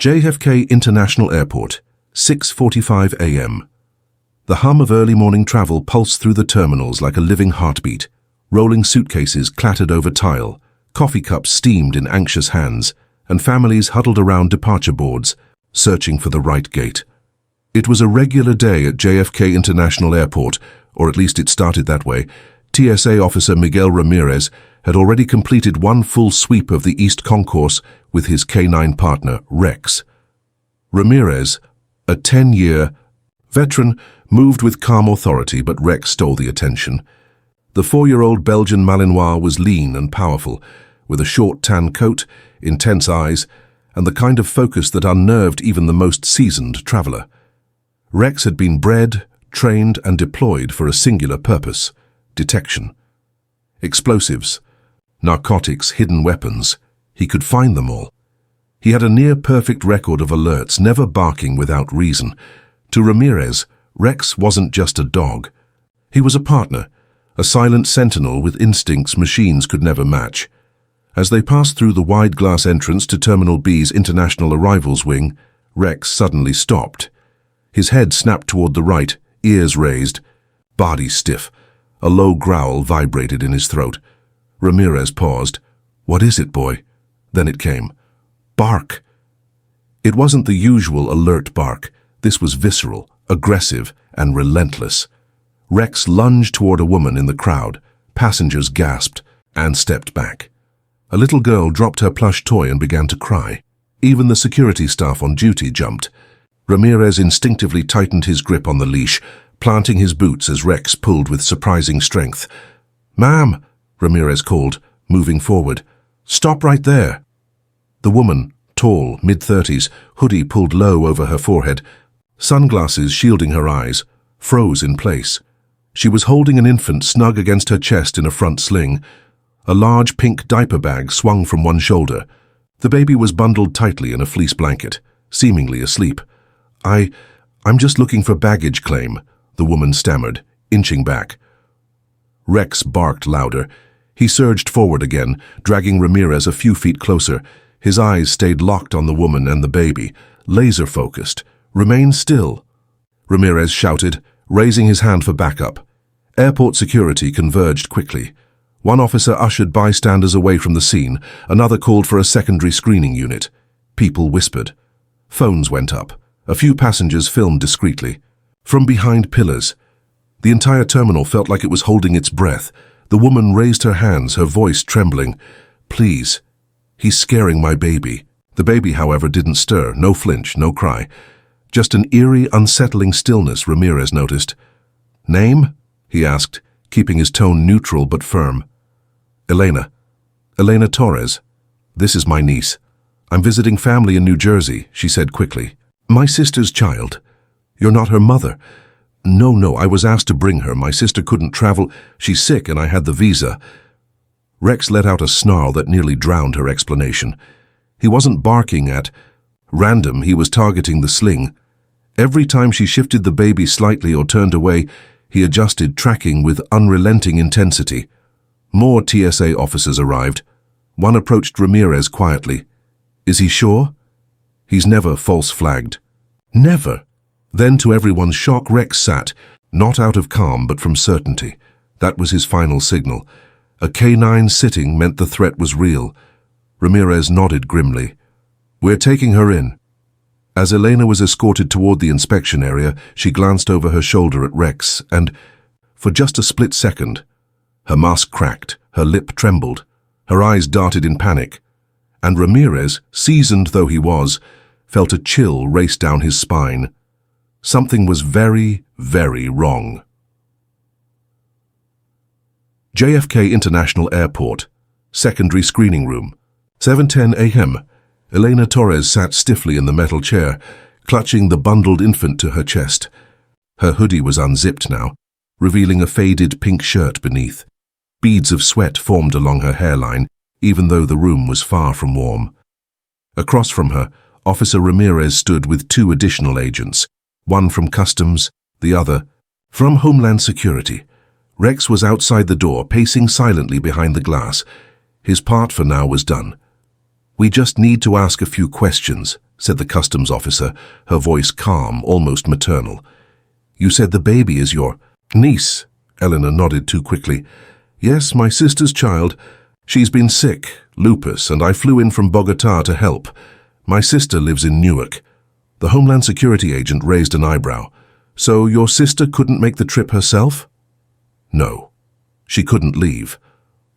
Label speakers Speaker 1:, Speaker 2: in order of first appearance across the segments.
Speaker 1: JFK International Airport, 6:45 a.m. The hum of early morning travel pulsed through the terminals like a living heartbeat. Rolling suitcases clattered over tile, coffee cups steamed in anxious hands, and families huddled around departure boards, searching for the right gate. It was a regular day at JFK International Airport, or at least it started that way. TSA officer Miguel Ramirez had already completed one full sweep of the East Concourse with his Canine partner, Rex. Ramirez, a 10-year veteran, moved with calm authority, but Rex stole the attention. The 4-year-old Belgian Malinois was lean and powerful, with a short tan coat, intense eyes, and the kind of focus that unnerved even the most seasoned traveler. Rex had been bred, trained, and deployed for a singular purpose: detection. Explosives, narcotics, hidden weapons. He could find them all. He had a near-perfect record of alerts, never barking without reason. To Ramirez, Rex wasn't just a dog. He was a partner, a silent sentinel with instincts machines could never match. As they passed through the wide glass entrance to Terminal B's International Arrivals Wing, Rex suddenly stopped. His head snapped toward the right, ears raised, body stiff. A low growl vibrated in his throat. Ramirez paused. "What is it, boy?" Then it came. "Bark." It wasn't the usual alert bark. This was visceral, aggressive, and relentless. Rex lunged toward a woman in the crowd. Passengers gasped and stepped back. A little girl dropped her plush toy and began to cry. Even the security staff on duty jumped. Ramirez instinctively tightened his grip on the leash, planting his boots as Rex pulled with surprising strength. "Ma'am," Ramirez called, moving forward. "Stop right there." The woman, tall, mid-30s, hoodie pulled low over her forehead, sunglasses shielding her eyes, froze in place. She was holding an infant snug against her chest in a front sling. A large pink diaper bag swung from one shoulder. The baby was bundled tightly in a fleece blanket, seemingly asleep. I'm just looking for baggage claim," the woman stammered, inching back. Rex barked louder. He surged forward again, dragging Ramirez a few feet closer. His eyes stayed locked on the woman and the baby, laser-focused. "Remain still," Ramirez shouted, raising his hand for backup. Airport security converged quickly. One officer ushered bystanders away from the scene, another called for a secondary screening unit. People whispered. Phones went up. A few passengers filmed discreetly. From behind pillars, the entire terminal felt like it was holding its breath. The woman raised her hands, her voice trembling. "Please, he's scaring my baby." The baby, however, didn't stir, no flinch, no cry. Just an eerie, unsettling stillness, Ramirez noticed. "Name?" he asked, keeping his tone neutral but firm. Elena Torres. "This is my niece. I'm visiting family in New Jersey," she said quickly. "My sister's child. You're not her mother." No, I was asked to bring her. My sister couldn't travel. She's sick and I had the visa." Rex let out a snarl that nearly drowned her explanation. He wasn't barking at random, he was targeting the sling. Every time she shifted the baby slightly or turned away, he adjusted, tracking with unrelenting intensity. More TSA officers arrived. One approached Ramirez quietly. "Is he sure?" "He's never false-flagged." "Never?" Then, to everyone's shock, Rex sat, not out of calm but from certainty. That was his final signal. A canine sitting meant the threat was real. Ramirez nodded grimly. "We're taking her in." As Elena was escorted toward the inspection area, she glanced over her shoulder at Rex and, for just a split second, her mask cracked, her lip trembled, her eyes darted in panic, and Ramirez, seasoned though he was, felt a chill race down his spine. Something was very, very wrong. JFK International Airport, secondary screening room, 7:10 a.m. Elena Torres sat stiffly in the metal chair, clutching the bundled infant to her chest. Her hoodie was unzipped now, revealing a faded pink shirt beneath. Beads of sweat formed along her hairline, even though the room was far from warm. Across from her, Officer Ramirez stood with 2 additional agents, one from Customs, the other from Homeland Security. Rex was outside the door, pacing silently behind the glass. His part for now was done. "We just need to ask a few questions," said the customs officer, her voice calm, almost maternal. "You said the baby is your niece." Eleanor nodded too quickly. "Yes, my sister's child. She's been sick, lupus, and I flew in from Bogotá to help. My sister lives in Newark." The Homeland Security agent raised an eyebrow. "So your sister couldn't make the trip herself?" "No. She couldn't leave.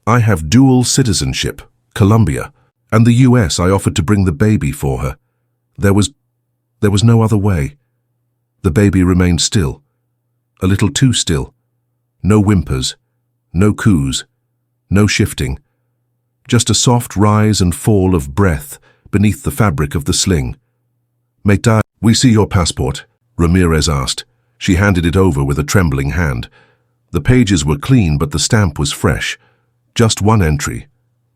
Speaker 1: I have dual citizenship, Colombia, and the US. I offered to bring the baby for her. There was no other way." The baby remained still, a little too still. No whimpers, no coos, no shifting. Just a soft rise and fall of breath beneath the fabric of the sling. "Meta, we see your passport," Ramirez asked. She handed it over with a trembling hand. The pages were clean, but the stamp was fresh. Just one entry.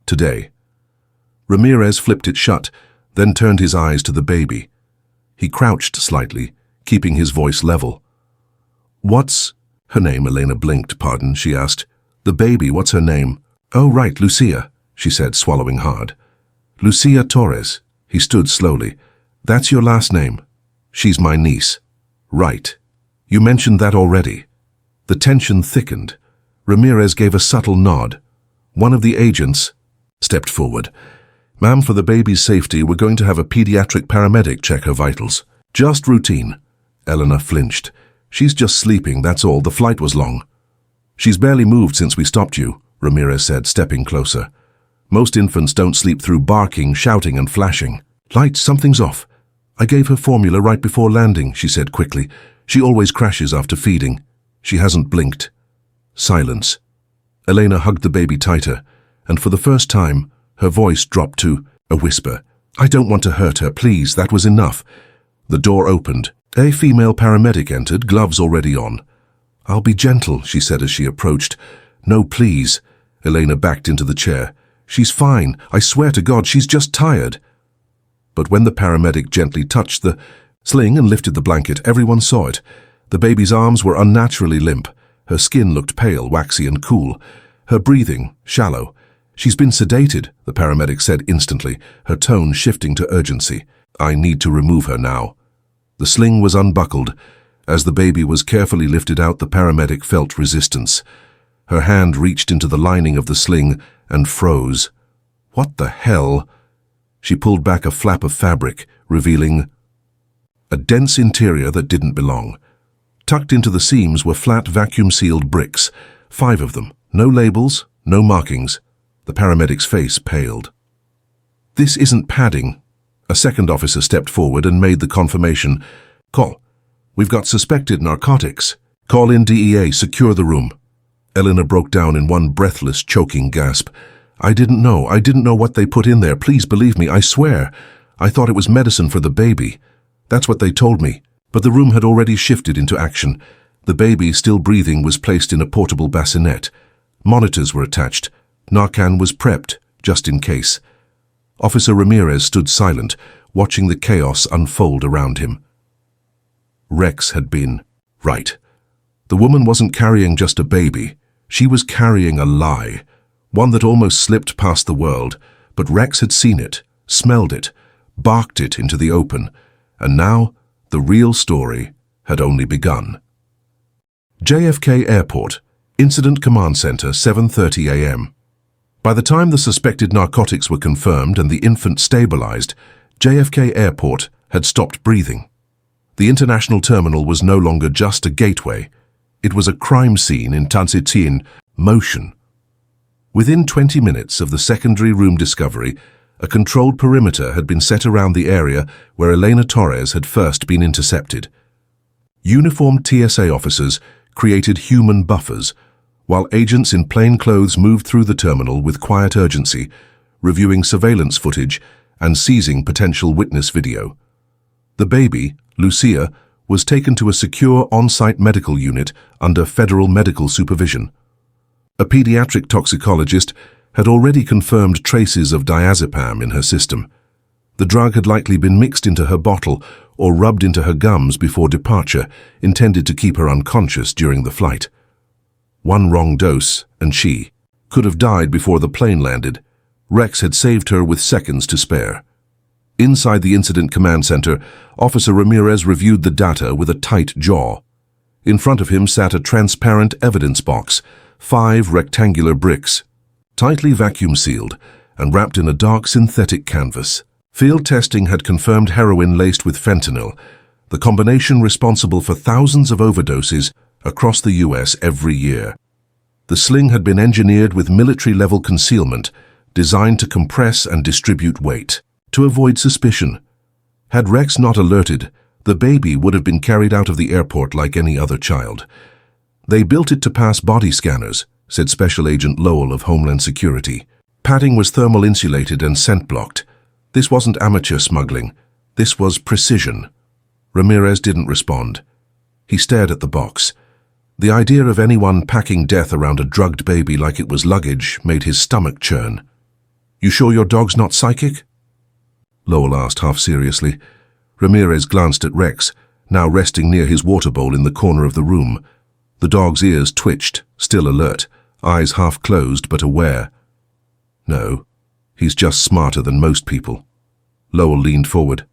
Speaker 1: Today. Ramirez flipped it shut, then turned his eyes to the baby. He crouched slightly, keeping his voice level. "What's her name?" Elena blinked. "Pardon," she asked. "The baby, what's her name?" "Oh, right, Lucia," she said, swallowing hard. "Lucia Torres." He stood slowly. "That's your last name?" "She's my niece." "Right. You mentioned that already." The tension thickened. Ramirez gave a subtle nod. One of the agents stepped forward. "Ma'am, for the baby's safety, we're going to have a pediatric paramedic check her vitals. Just routine." Eleanor flinched. "She's just sleeping, that's all. The flight was long." "She's barely moved since we stopped you," Ramirez said, stepping closer. "Most infants don't sleep through barking, shouting, and flashing." "Lights, something's off. I gave her formula right before landing," she said quickly. "She always crashes after feeding." She hasn't blinked. Silence. Elena hugged the baby tighter, and for the first time, her voice dropped to a whisper. "I don't want to hurt her, please, that was enough." The door opened. A female paramedic entered, gloves already on. "I'll be gentle," she said as she approached. "No, please." Elena backed into the chair. "She's fine. I swear to God, she's just tired." But when the paramedic gently touched the sling and lifted the blanket, everyone saw it. The baby's arms were unnaturally limp. Her skin looked pale, waxy, and cool. Her breathing, shallow. "She's been sedated," the paramedic said instantly, her tone shifting to urgency. "I need to remove her now." The sling was unbuckled. As the baby was carefully lifted out, the paramedic felt resistance. Her hand reached into the lining of the sling and froze. "What the hell?" She pulled back a flap of fabric, revealing a dense interior that didn't belong. Tucked into the seams were flat vacuum-sealed bricks, 5 of them. No labels, no markings. The paramedic's face paled. "This isn't padding." A second officer stepped forward and made the confirmation. "Call. We've got suspected narcotics. Call in DEA, secure the room." Eleanor broke down in one breathless, choking gasp. I didn't know what they put in there. Please believe me, I swear. I thought it was medicine for the baby. That's what they told me." But the room had already shifted into action. The baby, still breathing, was placed in a portable bassinet. Monitors were attached. Narcan was prepped, just in case. Officer Ramirez stood silent, watching the chaos unfold around him. Rex had been right. The woman wasn't carrying just a baby. She was carrying a lie, one that almost slipped past the world, but Rex had seen it, smelled it, barked it into the open, and now the real story had only begun. JFK Airport, Incident Command Center, 7:30 a.m. By the time the suspected narcotics were confirmed and the infant stabilized, JFK Airport had stopped breathing. The international terminal was no longer just a gateway. It was a crime scene in motion. Within 20 minutes of the secondary room discovery, a controlled perimeter had been set around the area where Elena Torres had first been intercepted. Uniformed TSA officers created human buffers, while agents in plain clothes moved through the terminal with quiet urgency, reviewing surveillance footage and seizing potential witness video. The baby, Lucia, was taken to a secure on-site medical unit under federal medical supervision. A pediatric toxicologist had already confirmed traces of diazepam in her system. The drug had likely been mixed into her bottle or rubbed into her gums before departure, intended to keep her unconscious during the flight. One wrong dose, and she could have died before the plane landed. Rex had saved her with seconds to spare. Inside the incident command center, Officer Ramirez reviewed the data with a tight jaw. In front of him sat a transparent evidence box, 5 rectangular bricks, tightly vacuum-sealed and wrapped in a dark synthetic canvas. Field testing had confirmed heroin laced with fentanyl, the combination responsible for thousands of overdoses across the U.S. every year. The sling had been engineered with military-level concealment, designed to compress and distribute weight, to avoid suspicion. Had Rex not alerted, the baby would have been carried out of the airport like any other child. They built it to pass body scanners, said Special Agent Lowell of Homeland Security. Padding was thermal insulated and scent blocked. This wasn't amateur smuggling. This was precision. Ramirez didn't respond. He stared at the box. The idea of anyone packing death around a drugged baby like it was luggage made his stomach churn. "You sure your dog's not psychic?" Lowell asked half seriously. Ramirez glanced at Rex, now resting near his water bowl in the corner of the room. The dog's ears twitched, still alert, eyes half closed but aware. "No, he's just smarter than most people." Lowell leaned forward.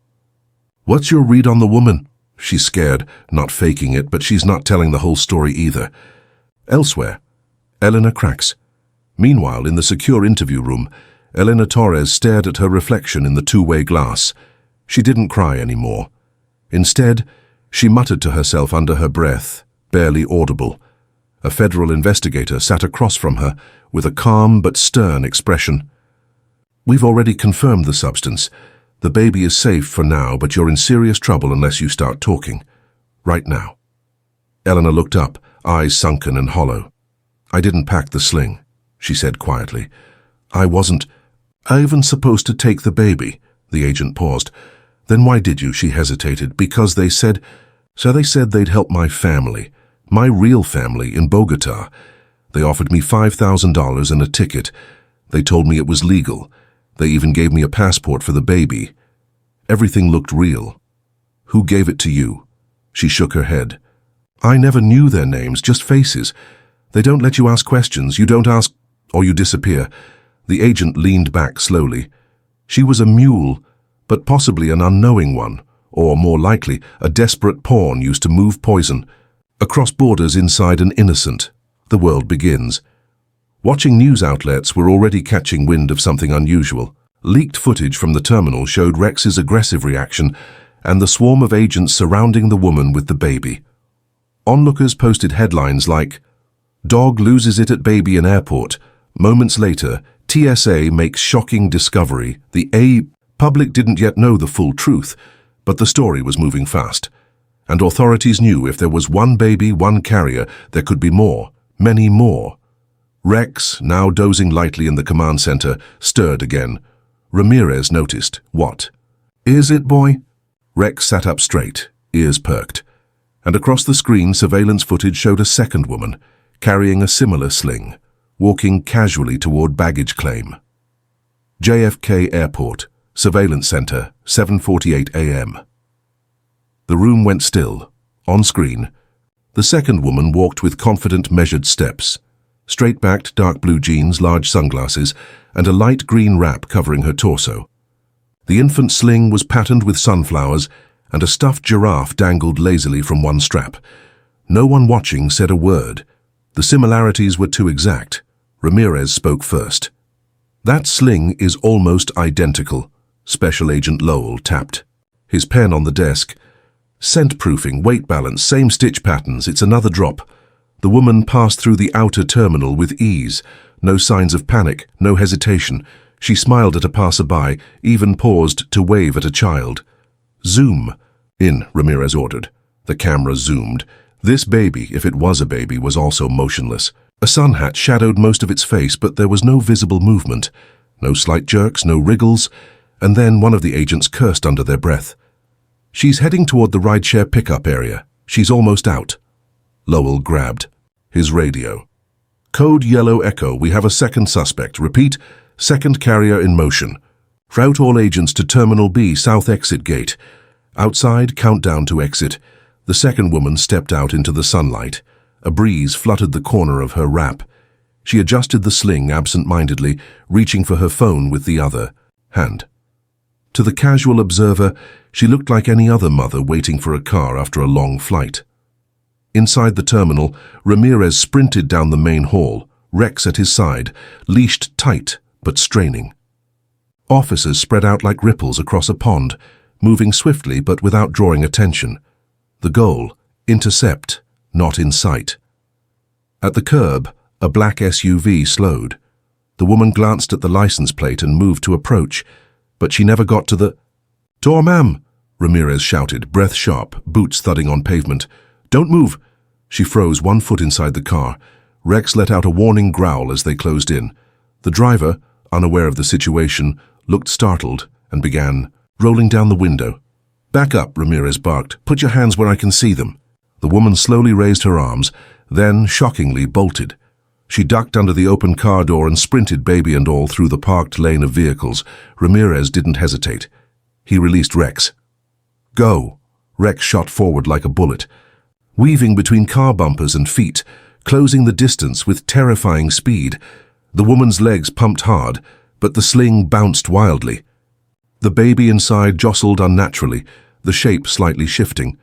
Speaker 1: "What's your read on the woman?" She's scared, not faking it, but she's not telling the whole story either. Elsewhere, Elena cracks. Meanwhile, in the secure interview room, Elena Torres stared at her reflection in the two-way glass. She didn't cry anymore. Instead, she muttered to herself under her breath, barely audible. A federal investigator sat across from her with a calm but stern expression. "We've already confirmed the substance. The baby is safe for now, but you're in serious trouble unless you start talking. Right now." Elena looked up, eyes sunken and hollow. "I didn't pack the sling," she said quietly. "I wasn't even supposed to take the baby." The agent paused. "Then why did you?" She hesitated. "Because they said they'd help my family, my real family in Bogota. They offered me $5,000 and a ticket. They told me it was legal. They even gave me a passport for the baby. Everything looked real." "Who gave it to you?" She shook her head. "I never knew their names, just faces. They don't let you ask questions. You don't ask, or you disappear." The agent leaned back slowly. She was a mule, but possibly an unknowing one, or more likely, a desperate pawn used to move poison across borders inside an innocent. The world begins. Watching news outlets were already catching wind of something unusual. Leaked footage from the terminal showed Rex's aggressive reaction and the swarm of agents surrounding the woman with the baby. Onlookers posted headlines like, "Dog loses it at baby in airport. Moments later, TSA makes shocking discovery." The public didn't yet know the full truth, but the story was moving fast. And authorities knew if there was one baby, one carrier, there could be more, many more. Rex, now dozing lightly in the command center, stirred again. Ramirez noticed. "What? Is it, boy?" Rex sat up straight, ears perked. And across the screen, surveillance footage showed a second woman, carrying a similar sling, walking casually toward baggage claim. JFK Airport, Surveillance Center, 7:48 a.m. The room went still. On screen, the second woman walked with confident, measured steps. Straight-backed dark blue jeans, large sunglasses, and a light green wrap covering her torso. The infant sling was patterned with sunflowers, and a stuffed giraffe dangled lazily from one strap. No one watching said a word. The similarities were too exact. Ramirez spoke first. "That sling is almost identical," Special Agent Lowell tapped. His pen on the desk. "Scent-proofing, weight balance, same stitch patterns. It's another drop." The woman passed through the outer terminal with ease. No signs of panic, no hesitation. She smiled at a passerby, even paused to wave at a child. "Zoom in," Ramirez ordered. The camera zoomed. This baby, if it was a baby, was also motionless. A sun hat shadowed most of its face, but there was no visible movement. No slight jerks, no wriggles. And then one of the agents cursed under their breath. "She's heading toward the rideshare pickup area. She's almost out." Lowell grabbed his radio. "Code Yellow Echo, we have a second suspect. Repeat, second carrier in motion. Route all agents to Terminal B, South Exit Gate. Outside, countdown to exit." The second woman stepped out into the sunlight. A breeze fluttered the corner of her wrap. She adjusted the sling absent-mindedly, reaching for her phone with the other hand. To the casual observer, she looked like any other mother waiting for a car after a long flight. Inside the terminal, Ramirez sprinted down the main hall, Rex at his side, leashed tight but straining. Officers spread out like ripples across a pond, moving swiftly but without drawing attention. The goal: intercept, not in sight. At the curb, a black SUV slowed. The woman glanced at the license plate and moved to approach, but she never got to the... "Door, ma'am!" Ramirez shouted, breath sharp, boots thudding on pavement. "Don't move!" She froze, one foot inside the car. Rex let out a warning growl as they closed in. The driver, unaware of the situation, looked startled and began rolling down the window. "Back up," Ramirez barked. "Put your hands where I can see them." The woman slowly raised her arms, then, shockingly, bolted. She ducked under the open car door and sprinted, baby and all, through the parked lane of vehicles. Ramirez didn't hesitate. He released Rex. "Go!" Rex shot forward like a bullet, weaving between car bumpers and feet, closing the distance with terrifying speed. The woman's legs pumped hard, but the sling bounced wildly. The baby inside jostled unnaturally, the shape slightly shifting.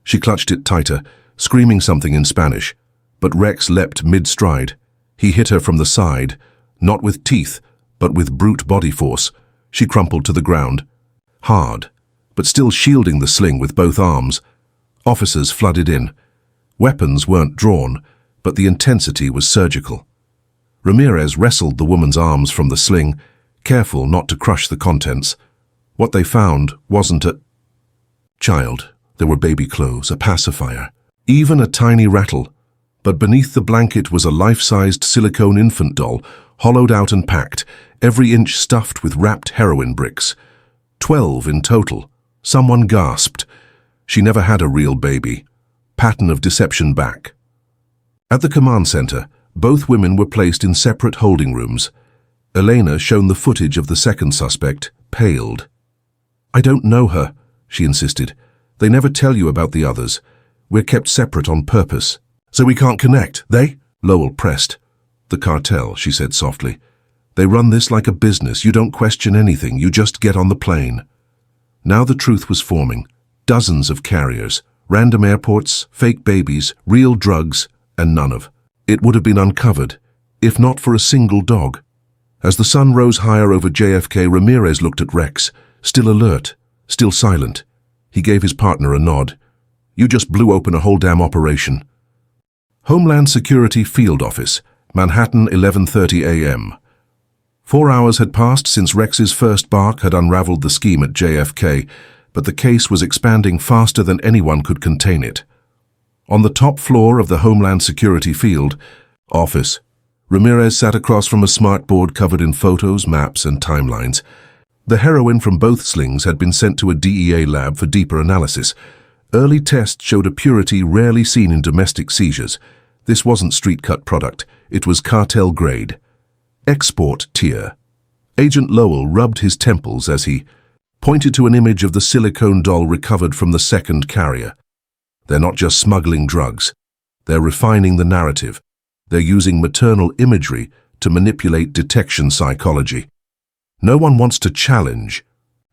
Speaker 1: She clutched it tighter, screaming something in Spanish, but Rex leapt mid-stride. He hit her from the side, not with teeth, but with brute body force. She crumpled to the ground, hard, but still shielding the sling with both arms. Officers flooded in. Weapons weren't drawn, but the intensity was surgical. Ramirez wrestled the woman's arms from the sling, careful not to crush the contents. What they found wasn't a child. There were baby clothes, a pacifier, even a tiny rattle. But beneath the blanket was a life-sized silicone infant doll, hollowed out and packed, every inch stuffed with wrapped heroin bricks. 12 in total. Someone gasped. She never had a real baby. Pattern of deception back. At the command center, both women were placed in separate holding rooms. Elena, shown the footage of the second suspect, paled. "I don't know her," she insisted. "They never tell you about the others. We're kept separate on purpose." "So we can't connect, they?" Lowell pressed. "The cartel," she said softly. "They run this like a business. You don't question anything. You just get on the plane." Now the truth was forming. Dozens of carriers, random airports, fake babies, real drugs, and none of it would have been uncovered, if not for a single dog. As the sun rose higher over JFK, Ramirez looked at Rex, still alert, still silent. He gave his partner a nod. "You just blew open a whole damn operation." Homeland Security Field Office, Manhattan, 11:30 a.m. 4 hours had passed since Rex's first bark had unraveled the scheme at JFK, but the case was expanding faster than anyone could contain it. On the top floor of the Homeland Security Field Office, Ramirez sat across from a smartboard covered in photos, maps, and timelines. The heroin from both slings had been sent to a DEA lab for deeper analysis. Early tests showed a purity rarely seen in domestic seizures. This wasn't street-cut product. It was cartel-grade. Export tier. Agent Lowell rubbed his temples as he pointed to an image of the silicone doll recovered from the second carrier. They're not just smuggling drugs. They're refining the narrative. They're using maternal imagery to manipulate detection psychology. No one wants to challenge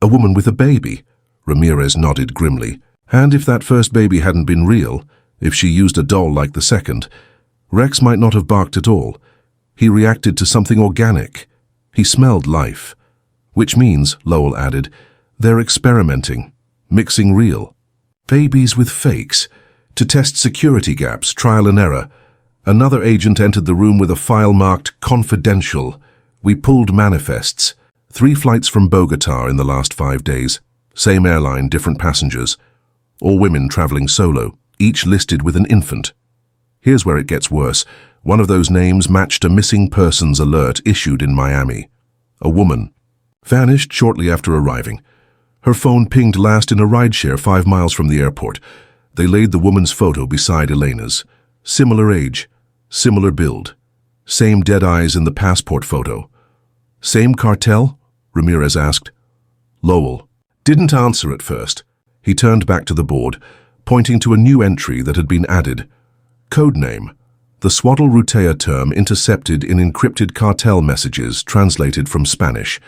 Speaker 1: a woman with a baby. Ramirez nodded grimly. And if that first baby hadn't been real, if she used a doll like the second, Rex might not have barked at all. He reacted to something organic. He smelled life. Which means, Lowell added, they're experimenting, mixing real babies with fakes, to test security gaps, trial and error. Another agent entered the room with a file marked confidential. We pulled manifests. 3 flights from Bogota in the last 5 days. Same airline, different passengers. All women traveling solo, each listed with an infant. Here's where it gets worse. One of those names matched a missing persons alert issued in Miami. A woman. Vanished shortly after arriving. Her phone pinged last in a rideshare 5 miles from the airport. They laid the woman's photo beside Elena's. Similar age, similar build. Same dead eyes in the passport photo. Same cartel? Ramirez asked. Lowell didn't answer at first. He turned back to the board, pointing to a new entry that had been added. Codename, The swaddle rutea term intercepted in encrypted cartel messages translated from Spanish.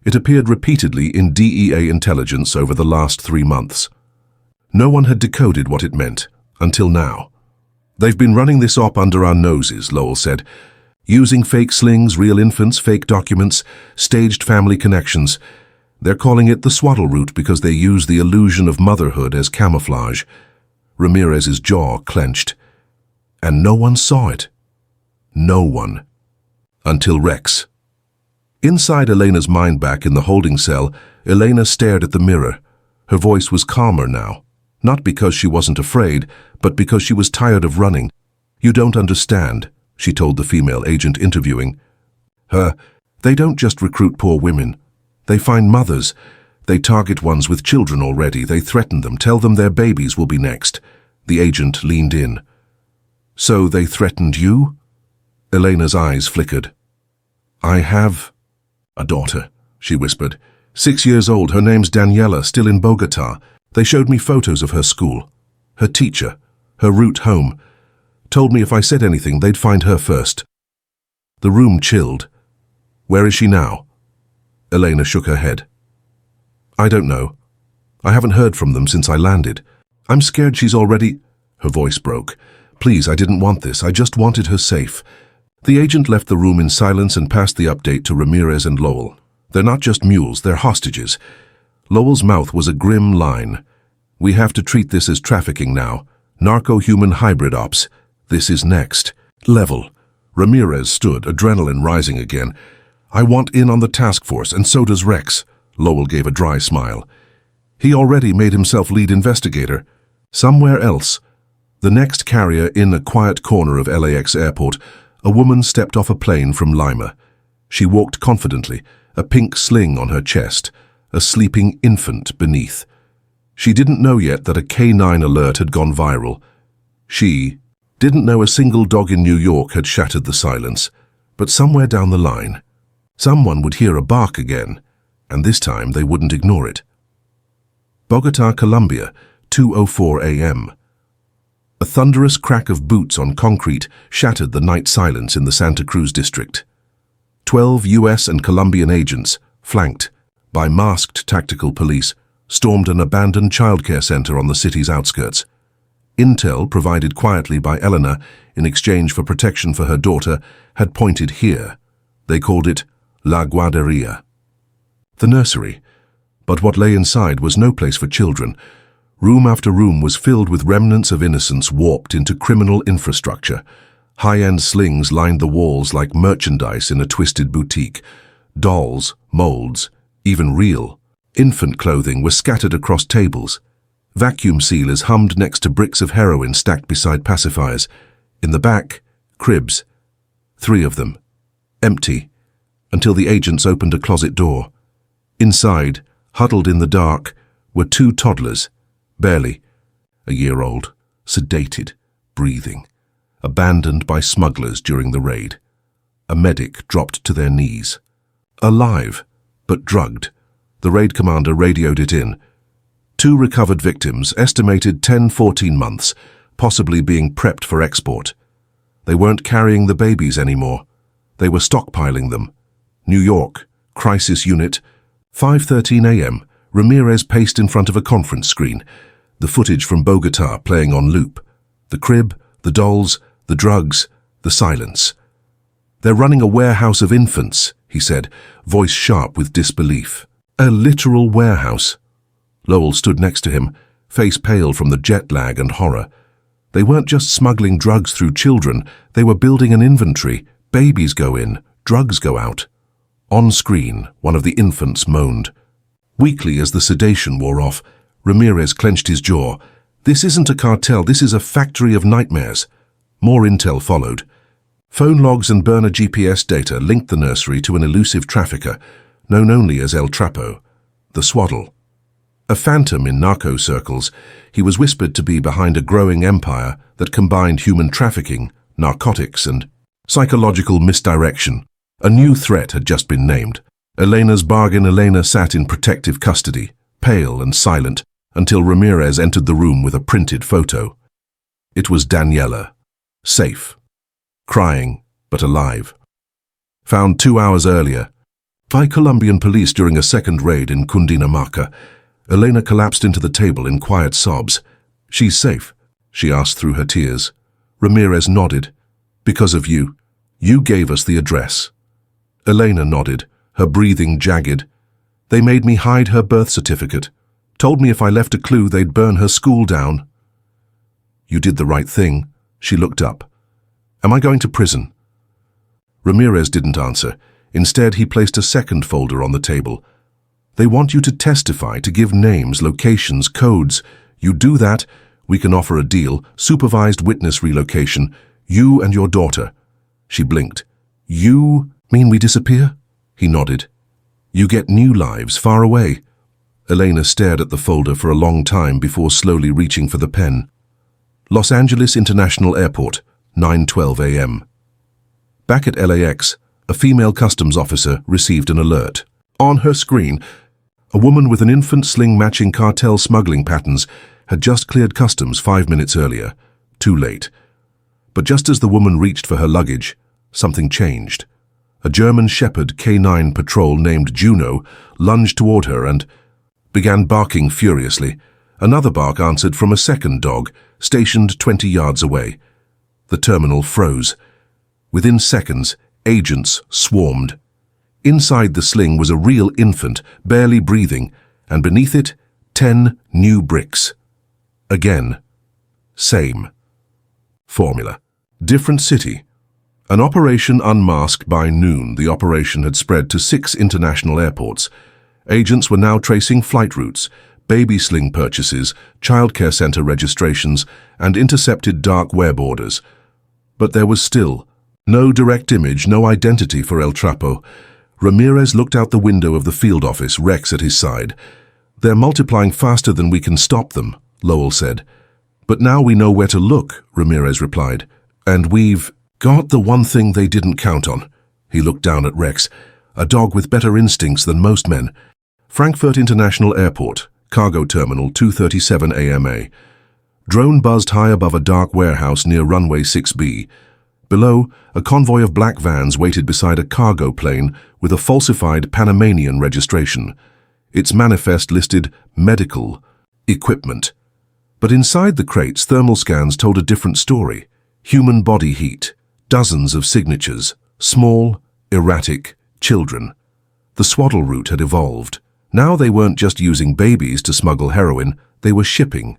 Speaker 1: It appeared repeatedly in DEA intelligence over the last 3 months. No one had decoded what it meant, until now. "They've been running this op under our noses," Lowell said. "Using fake slings, real infants, fake documents, staged family connections. They're calling it the swaddle route because they use the illusion of motherhood as camouflage." Ramirez's jaw clenched. And no one saw it. No one. Until Rex. Inside Elena's mind back in the holding cell, Elena stared at the mirror. Her voice was calmer now. Not because she wasn't afraid, but because she was tired of running. "You don't understand," she told the female agent interviewing her. "They don't just recruit poor women. They find mothers. They target ones with children already. They threaten them, tell them their babies will be next." The agent leaned in. "So they threatened you?" Elena's eyes flickered. "I have a daughter," she whispered. 6 years old. Her name's Daniela, still in Bogota. They showed me photos of her school, her teacher, her route home. Told me if I said anything, they'd find her first." The room chilled. "Where is she now?" Elena shook her head. "I don't know. I haven't heard from them since I landed. I'm scared she's already—" Her voice broke. "Please, I didn't want this. I just wanted her safe." The agent left the room in silence and passed the update to Ramirez and Lowell. "They're not just mules, they're hostages." Lowell's mouth was a grim line. "We have to treat this as trafficking now. Narco-human hybrid ops. This is next level." Ramirez stood, adrenaline rising again. "I want in on the task force, and so does Rex." Lowell gave a dry smile. He already made himself lead investigator. Somewhere else, the next carrier in a quiet corner of LAX airport, a woman stepped off a plane from Lima. She walked confidently, a pink sling on her chest, a sleeping infant beneath. She didn't know yet that a Canine alert had gone viral. She didn't know a single dog in New York had shattered the silence. But somewhere down the line, someone would hear a bark again, and this time they wouldn't ignore it. Bogota, Colombia, 2:04 a.m. A thunderous crack of boots on concrete shattered the night silence in the Santa Cruz district. 12 U.S. and Colombian agents, flanked by masked tactical police, stormed an abandoned childcare center on the city's outskirts. Intel, provided quietly by Elena in exchange for protection for her daughter, had pointed here. They called it La Guarderia, the nursery. But what lay inside was no place for children. Room after room was filled with remnants of innocence warped into criminal infrastructure. High-end slings lined the walls like merchandise in a twisted boutique. Dolls, molds, even real infant clothing were scattered across tables. Vacuum sealers hummed next to bricks of heroin stacked beside pacifiers. In the back, cribs. 3 of them. Empty, until the agents opened a closet door. Inside, huddled in the dark, were 2 toddlers, barely a year old, sedated, breathing, abandoned by smugglers during the raid. A medic dropped to their knees. Alive, but drugged. The raid commander radioed it in. 2 recovered victims, estimated 10-14 months, possibly being prepped for export. They weren't carrying the babies anymore. They were stockpiling them. New York, crisis unit, 5:13 a.m. Ramirez paced in front of a conference screen, the footage from Bogota playing on loop. The crib, the dolls, the drugs, the silence. "They're running a warehouse of infants," he said, voice sharp with disbelief. "A literal warehouse." Lowell stood next to him, face pale from the jet lag and horror. They weren't just smuggling drugs through children, they were building an inventory. Babies go in, drugs go out. On screen, one of the infants moaned. Weakly, as the sedation wore off, Ramirez clenched his jaw. "This isn't a cartel, this is a factory of nightmares." More intel followed. Phone logs and burner GPS data linked the nursery to an elusive trafficker, known only as El Trapo, the Swaddle. A phantom in narco circles, he was whispered to be behind a growing empire that combined human trafficking, narcotics, and psychological misdirection. A new threat had just been named. Elena's bargain. Elena sat in protective custody, pale and silent, until Ramirez entered the room with a printed photo. It was Daniela. Safe. crying, but alive. Found 2 hours earlier by Colombian police during a second raid in Cundinamarca. Elena collapsed into the table in quiet sobs. "She's safe?" she asked through her tears. Ramirez nodded. "Because of you. You gave us the address." Elena nodded, her breathing jagged. "They made me hide her birth certificate. Told me if I left a clue they'd burn her school down." "You did the right thing." She looked up. "Am I going to prison?" Ramirez didn't answer. Instead, he placed a second folder on the table. "They want you to testify, to give names, locations, codes. You do that, we can offer a deal, supervised witness relocation, you and your daughter." She blinked. "You mean we disappear?" He nodded. "You get new lives far away." Elena stared at the folder for a long time before slowly reaching for the pen. Los Angeles International Airport, 9:12 a.m. Back at LAX, a female customs officer received an alert. On her screen, a woman with an infant sling matching cartel smuggling patterns had just cleared customs 5 minutes earlier. Too late. But just as the woman reached for her luggage, something changed. A German Shepherd Canine patrol named Juno lunged toward her and began barking furiously. Another bark answered from a second dog, stationed 20 yards away. The terminal froze. Within seconds, agents swarmed. Inside the sling was a real infant, barely breathing, and beneath it, 10 new bricks. Again. Same. Formula. Different city. An operation unmasked by noon. The operation had spread to 6 international airports. Agents were now tracing flight routes, baby sling purchases, childcare center registrations, and intercepted dark web orders. But there was still no direct image, no identity for El Trapo. Ramirez looked out the window of the field office, Rex at his side. "They're multiplying faster than we can stop them," Lowell said. "But now we know where to look," Ramirez replied. "And we've got the one thing they didn't count on." He looked down at Rex, a dog with better instincts than most men. Frankfurt International Airport, cargo terminal, 2:37 AMA. Drone buzzed high above a dark warehouse near runway 6B. Below, a convoy of black vans waited beside a cargo plane with a falsified Panamanian registration. Its manifest listed medical equipment. But inside the crates, thermal scans told a different story. Human body heat, dozens of signatures, small, erratic children. The swaddle route had evolved. Now they weren't just using babies to smuggle heroin, they were shipping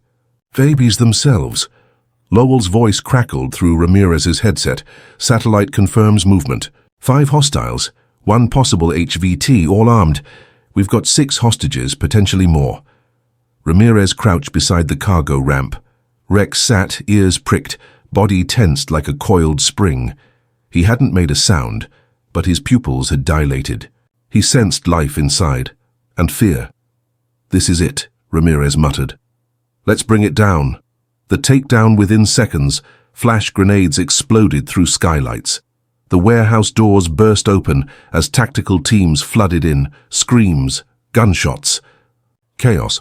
Speaker 1: babies themselves. Lowell's voice crackled through Ramirez's headset. "Satellite confirms movement. 5 hostiles, 1 possible HVT, all armed. We've got 6 hostages, potentially more." Ramirez crouched beside the cargo ramp. Rex sat, ears pricked, body tensed like a coiled spring. He hadn't made a sound, but his pupils had dilated. He sensed life inside, and fear. "This is it," Ramirez muttered. "Let's bring it down." The takedown within seconds. Flash grenades exploded through skylights. The warehouse doors burst open as tactical teams flooded in. Screams, gunshots, chaos.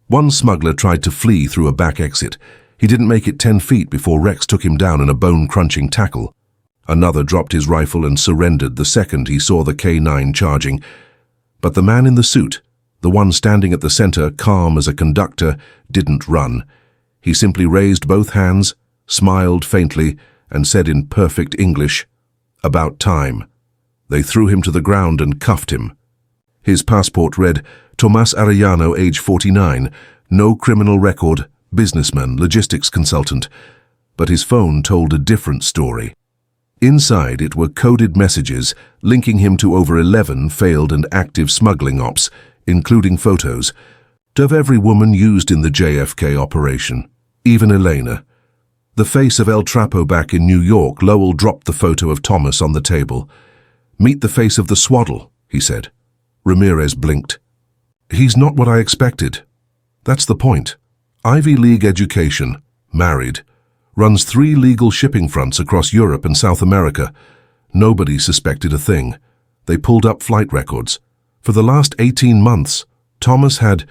Speaker 1: One smuggler tried to flee through a back exit. He didn't make it 10 feet before Rex took him down in a bone-crunching tackle. Another dropped his rifle and surrendered the second he saw the K9 charging. But the man in the suit, the one standing at the center, calm as a conductor, didn't run. He simply raised both hands, smiled faintly, and said in perfect English, "About time." They threw him to the ground and cuffed him. His passport read, Tomas Arellano, age 49, no criminal record, businessman, logistics consultant. But his phone told a different story. Inside it were coded messages linking him to over 11 failed and active smuggling ops, including photos of every woman used in the JFK operation, even Elena. The face of El Trapo back in New York. Lowell dropped the photo of Thomas on the table. "Meet the face of the swaddle," he said. Ramirez blinked. "He's not what I expected." "That's the point. Ivy League education, married, runs 3 legal shipping fronts across Europe and South America. Nobody suspected a thing. They pulled up flight records. For the last 18 months, Thomas had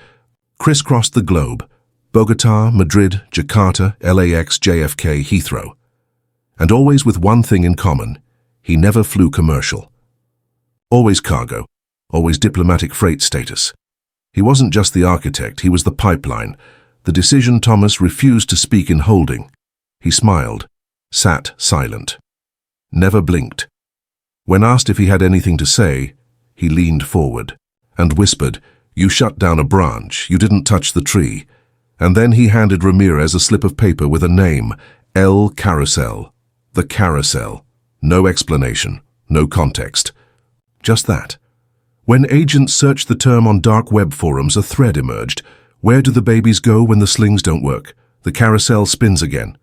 Speaker 1: crisscrossed the globe: Bogota, Madrid, Jakarta, LAX, JFK, Heathrow. And always with one thing in common: he never flew commercial. Always cargo, always diplomatic freight status. He wasn't just the architect, he was the pipeline, the decision Thomas refused to speak in holding. He smiled, sat silent, never blinked. When asked if he had anything to say, he leaned forward and whispered, "You shut down a branch, you didn't touch the tree." And then he handed Ramirez a slip of paper with a name, El Carousel. The Carousel. No explanation, no context. Just that. When agents searched the term on dark web forums, a thread emerged. Where do the babies go when the slings don't work? The carousel spins again.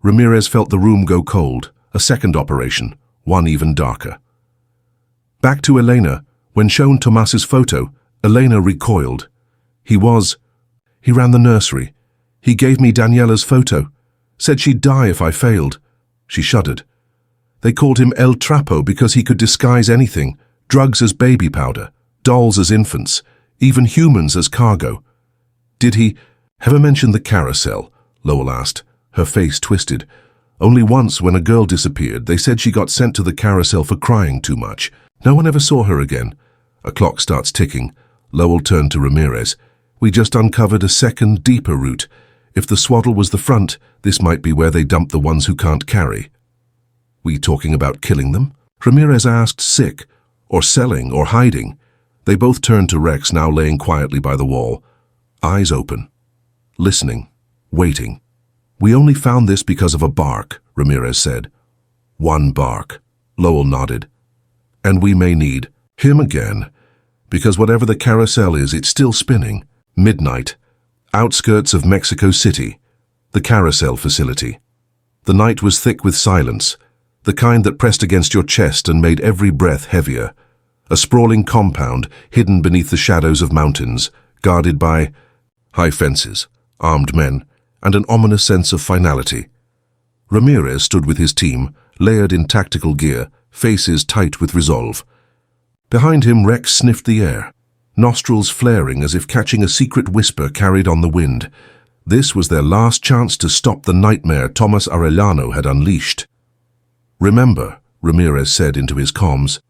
Speaker 1: Ramirez felt the room go cold. A second operation, one even darker. Back to Elena. When shown Tomas's photo, Elena recoiled. He ran the nursery. He gave me Daniela's photo. Said she'd die if I failed. She shuddered. They called him El Trapo because he could disguise anything. Drugs as baby powder, dolls as infants, even humans as cargo. Did he ever mention the carousel? Lowell asked, her face twisted. Only once, when a girl disappeared, they said she got sent to the carousel for crying too much. No one ever saw her again. A clock starts ticking. Lowell turned to Ramirez. We just uncovered a second, deeper route. If the swaddle was the front, this might be where they dump the ones who can't carry. We talking about killing them? Ramirez asked, sick, or selling, or hiding. They both turned to Rex, now laying quietly by the wall, eyes open, listening, waiting. We only found this because of a bark, Ramirez said. One bark, Lowell nodded. And we may need him again, because whatever the carousel is, it's still spinning. Midnight, outskirts of Mexico City, the carousel facility. The night was thick with silence, the kind that pressed against your chest and made every breath heavier. A sprawling compound hidden beneath the shadows of mountains, guarded by high fences, armed men, and an ominous sense of finality. Ramirez stood with his team, layered in tactical gear, faces tight with resolve. Behind him, Rex sniffed the air, nostrils flaring as if catching a secret whisper carried on the wind. This was their last chance to stop the nightmare Thomas Arellano had unleashed. Remember, Ramirez said into his comms,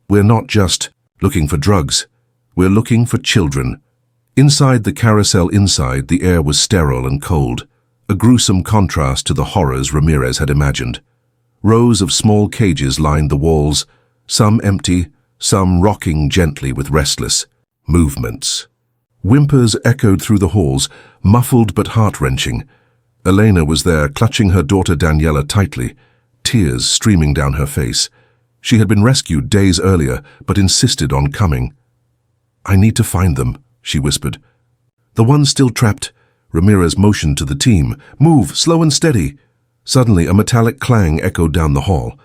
Speaker 1: we're not just looking for drugs. We're looking for children. Inside the carousel the air was sterile and cold, a gruesome contrast to the horrors Ramirez had imagined. Rows of small cages lined the walls, some empty, some rocking gently with restless movements. Whimpers echoed through the halls, muffled but heart-wrenching. Elena was there, clutching her daughter Daniela tightly, tears streaming down her face. She had been rescued days earlier, but insisted on coming. I need to find them, she whispered. The ones still trapped. Ramirez motioned to the team. Move, slow and steady. Suddenly, a metallic clang echoed down the hall.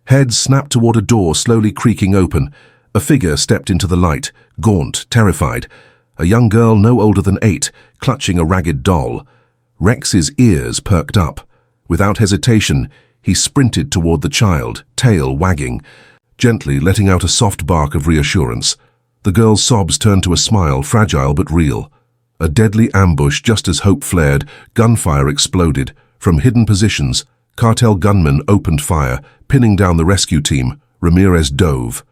Speaker 1: Heads snapped toward a door slowly creaking open. A figure stepped into the light, gaunt, terrified. A young girl no older than 8, clutching a ragged doll. Rex's ears perked up. Without hesitation, he sprinted toward the child, tail wagging, gently letting out a soft bark of reassurance. The girl's sobs turned to a smile, fragile but real. A deadly ambush just as hope flared, gunfire exploded. From hidden positions, cartel gunmen opened fire, pinning down the rescue team. Ramirez dove.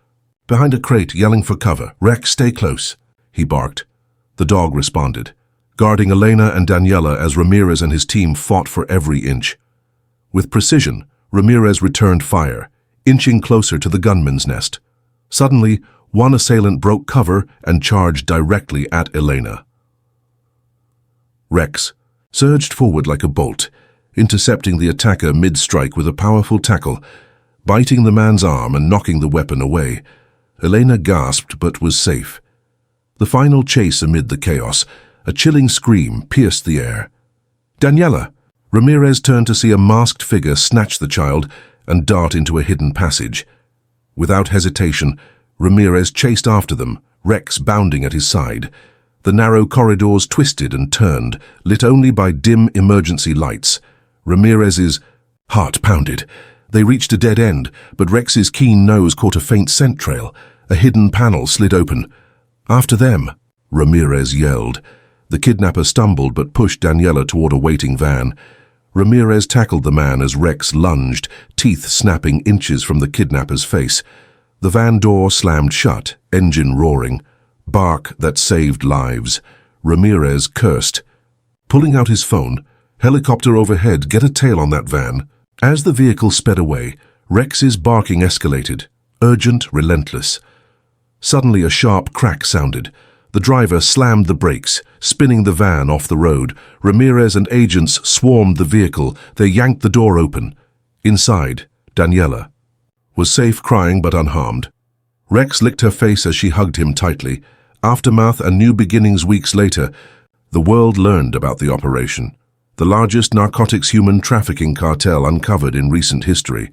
Speaker 1: Behind a crate, yelling for cover. Rex, stay close, he barked. The dog responded, guarding Elena and Daniela as Ramirez and his team fought for every inch. With precision, Ramirez returned fire, inching closer to the gunman's nest. Suddenly, one assailant broke cover and charged directly at Elena. Rex surged forward like a bolt, intercepting the attacker mid-strike with a powerful tackle, biting the man's arm and knocking the weapon away. Elena gasped but was safe. The final chase amid the chaos, a chilling scream pierced the air. Daniela! Ramirez turned to see a masked figure snatch the child and dart into a hidden passage. Without hesitation, Ramirez chased after them, Rex bounding at his side. The narrow corridors twisted and turned, lit only by dim emergency lights. Ramirez's heart pounded. They reached a dead end, but Rex's keen nose caught a faint scent trail. A hidden panel slid open. After them, Ramirez yelled. The kidnapper stumbled but pushed Daniela toward a waiting van. Ramirez tackled the man as Rex lunged, teeth snapping inches from the kidnapper's face. The van door slammed shut, engine roaring. Bark that saved lives. Ramirez cursed. Pulling out his phone, helicopter overhead, get a tail on that van. As the vehicle sped away, Rex's barking escalated. Urgent, relentless. Suddenly a sharp crack sounded. The driver slammed the brakes, spinning the van off the road. Ramirez and agents swarmed the vehicle. They yanked the door open. Inside, Daniela was safe, crying but unharmed. Rex licked her face as she hugged him tightly. Aftermath and new beginnings weeks later, the world learned about the operation. The largest narcotics human trafficking cartel uncovered in recent history.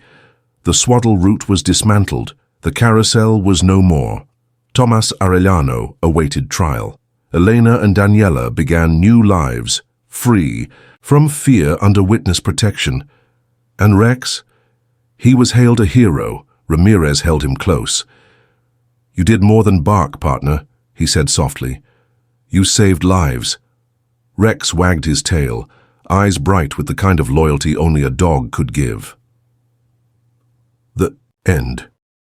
Speaker 1: The swaddle route was dismantled. The carousel was no more. Tomas Arellano awaited trial. Elena and Daniela began new lives, free from fear under witness protection. And Rex? He was hailed a hero. Ramirez held him close. "You did more than bark, partner," he said softly. "You saved lives." Rex wagged his tail, eyes bright with the kind of loyalty only a dog could give. The end.